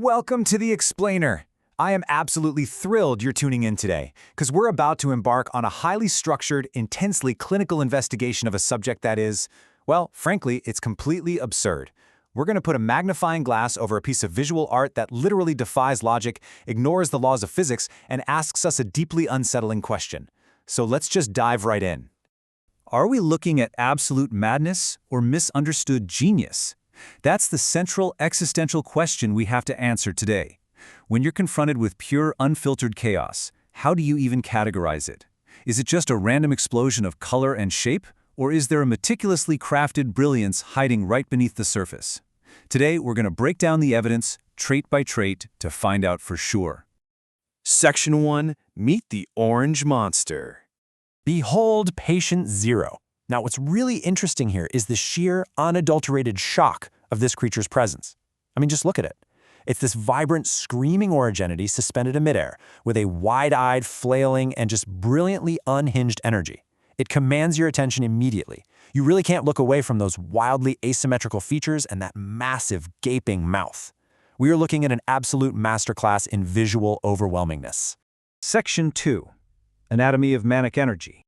Welcome to The Explainer. I am absolutely thrilled you're tuning in today, because we're about to embark on a highly structured, intensely clinical investigation of a subject that is, well, frankly, it's completely absurd. We're going to put a magnifying glass over a piece of visual art that literally defies logic, ignores the laws of physics, and asks us a deeply unsettling question. So let's just dive right in. Are we looking at absolute madness or misunderstood genius? That's the central existential question we have to answer today. When you're confronted with pure, unfiltered chaos, how do you even categorize it? Is it just a random explosion of color and shape, or is there a meticulously crafted brilliance hiding right beneath the surface? Today, we're going to break down the evidence, trait by trait, to find out for sure. Section 1. Meet the Orange Monster. Behold patient zero. Now, what's really interesting here is the sheer, unadulterated shock of this creature's presence. I mean, just look at it. It's this vibrant, screaming orange entity suspended in midair, with a wide-eyed, flailing, and just brilliantly unhinged energy. It commands your attention immediately. You really can't look away from those wildly asymmetrical features and that massive, gaping mouth. We are looking at an absolute masterclass in visual overwhelmingness. Section 2. Anatomy of Manic Energy.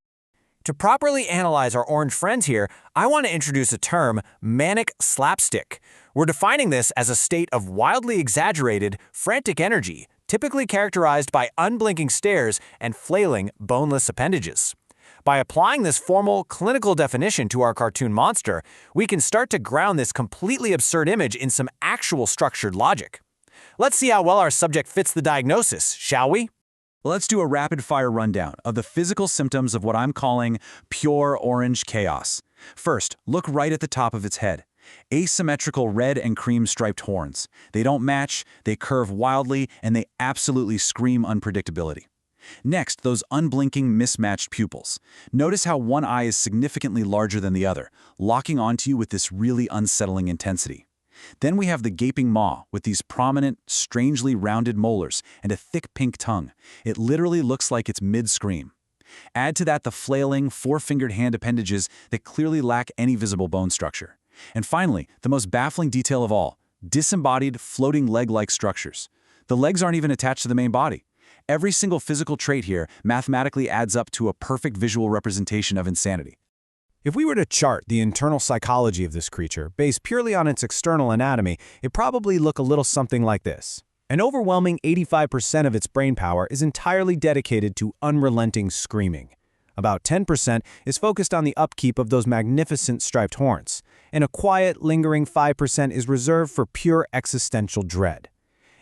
To properly analyze our orange friends here, I want to introduce a term, manic slapstick. We're defining this as a state of wildly exaggerated, frantic energy, typically characterized by unblinking stares and flailing, boneless appendages. By applying this formal, clinical definition to our cartoon monster, we can start to ground this completely absurd image in some actual structured logic. Let's see how well our subject fits the diagnosis, shall we? Let's do a rapid-fire rundown of the physical symptoms of what I'm calling pure orange chaos. First, look right at the top of its head. Asymmetrical red and cream striped horns. They don't match, they curve wildly, and they absolutely scream unpredictability. Next, those unblinking, mismatched pupils. Notice how one eye is significantly larger than the other, locking onto you with this really unsettling intensity. Then we have the gaping maw with these prominent, strangely rounded molars and a thick pink tongue. It literally looks like it's mid-scream. Add to that the flailing, four-fingered hand appendages that clearly lack any visible bone structure. And finally, the most baffling detail of all, disembodied, floating leg-like structures. The legs aren't even attached to the main body. Every single physical trait here mathematically adds up to a perfect visual representation of insanity. If we were to chart the internal psychology of this creature, based purely on its external anatomy, it'd probably look a little something like this. An overwhelming 85% of its brain power is entirely dedicated to unrelenting screaming. About 10% is focused on the upkeep of those magnificent striped horns, and a quiet, lingering 5% is reserved for pure existential dread.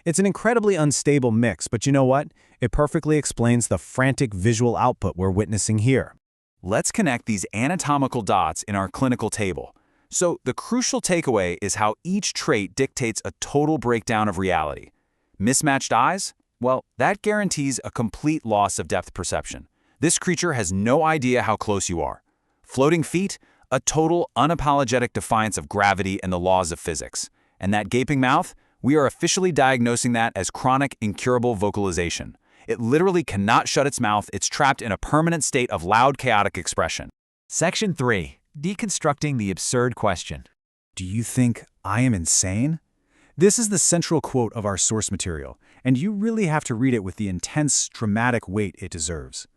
It's an incredibly unstable mix, but you know what? It perfectly explains the frantic visual output we're witnessing here. Let's connect these anatomical dots in our clinical table. So the crucial takeaway is how each trait dictates a total breakdown of reality. Mismatched eyes? Well, that guarantees a complete loss of depth perception. This creature has no idea how close you are. Floating feet? A total, unapologetic defiance of gravity and the laws of physics. And that gaping mouth? We are officially diagnosing that as chronic, incurable vocalization. It literally cannot shut its mouth. It's trapped in a permanent state of loud, chaotic expression. Section 3. Deconstructing the absurd question. Do you think I am insane? This is the central quote of our source material, and you really have to read it with the intense, dramatic weight it deserves.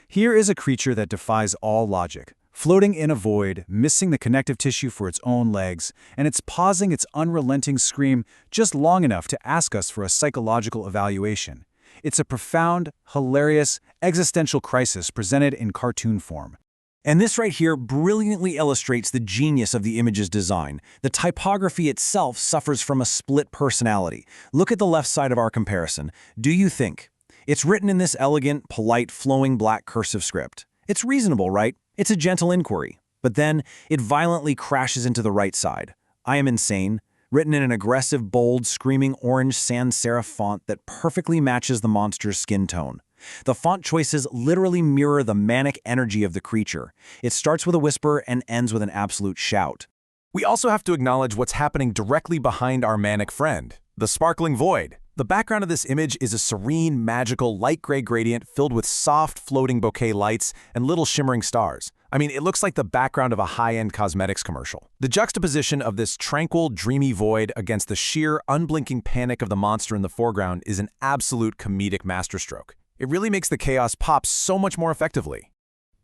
Here is a creature that defies all logic, floating in a void, missing the connective tissue for its own legs, and it's pausing its unrelenting scream just long enough to ask us for a psychological evaluation. It's a profound, hilarious, existential crisis presented in cartoon form. And this right here brilliantly illustrates the genius of the image's design. The typography itself suffers from a split personality. Look at the left side of our comparison. Do you think? It's written in this elegant, polite, flowing black cursive script. It's reasonable, right? It's a gentle inquiry. But then it violently crashes into the right side. I am insane. Written in an aggressive, bold, screaming orange sans serif font that perfectly matches the monster's skin tone. The font choices literally mirror the manic energy of the creature. It starts with a whisper and ends with an absolute shout. We also have to acknowledge what's happening directly behind our manic friend, the sparkling void. The background of this image is a serene, magical, light gray gradient filled with soft, floating bouquet lights and little shimmering stars. I mean, it looks like the background of a high-end cosmetics commercial. The juxtaposition of this tranquil, dreamy void against the sheer, unblinking panic of the monster in the foreground is an absolute comedic masterstroke. It really makes the chaos pop so much more effectively.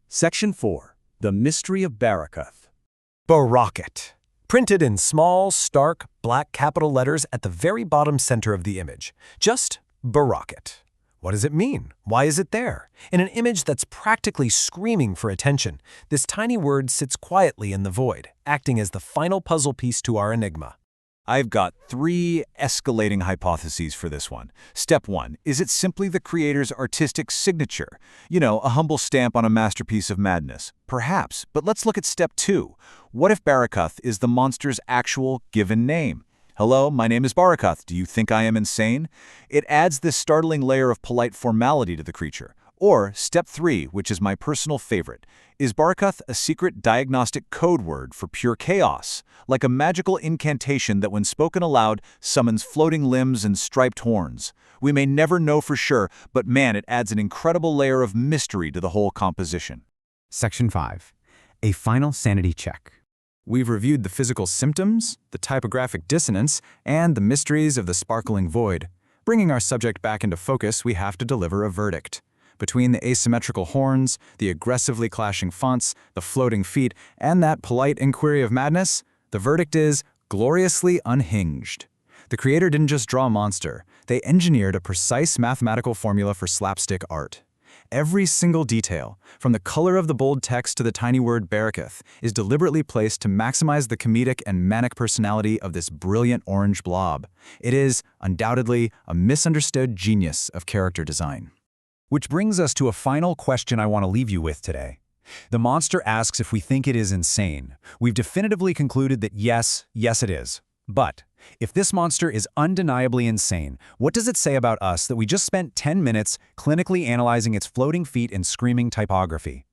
Section 4. The Mystery of Barakuth. Barakuth. Printed in small, stark, black capital letters at the very bottom center of the image. Just Barakuth. What does it mean? Why is it there? In an image that's practically screaming for attention, this tiny word sits quietly in the void, acting as the final puzzle piece to our enigma. I've got 3 escalating hypotheses for this one. Step 1. Is it simply the creator's artistic signature? You know, a humble stamp on a masterpiece of madness. Perhaps, but let's look at step 2. What if Barakuth is the monster's actual given name? Hello, my name is Barakuth. Do you think I am insane? It adds this startling layer of polite formality to the creature. Or step 3, which is my personal favorite. Is Barakuth a secret diagnostic code word for pure chaos? Like a magical incantation that when spoken aloud summons floating limbs and striped horns. We may never know for sure, but man, it adds an incredible layer of mystery to the whole composition. Section 5. A final sanity check. We've reviewed the physical symptoms, the typographic dissonance, and the mysteries of the sparkling void. Bringing our subject back into focus, we have to deliver a verdict. Between the asymmetrical horns, the aggressively clashing fonts, the floating feet, and that polite inquiry of madness, the verdict is gloriously unhinged. The creator didn't just draw a monster, they engineered a precise mathematical formula for slapstick art. Every single detail, from the color of the bold text to the tiny word Barakuth, is deliberately placed to maximize the comedic and manic personality of this brilliant orange blob. It is, undoubtedly, a misunderstood genius of character design. Which brings us to a final question I want to leave you with today. The monster asks if we think it is insane. We've definitively concluded that yes it is. But if this monster is undeniably insane, what does it say about us that we just spent 10 minutes clinically analyzing its floating feet and screaming typography?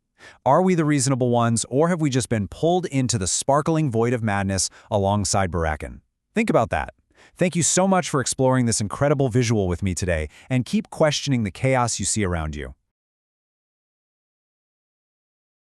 Are we the reasonable ones, or have we just been pulled into the sparkling void of madness alongside Barakuth? Think about that. Thank you so much for exploring this incredible visual with me today, and keep questioning the chaos you see around you.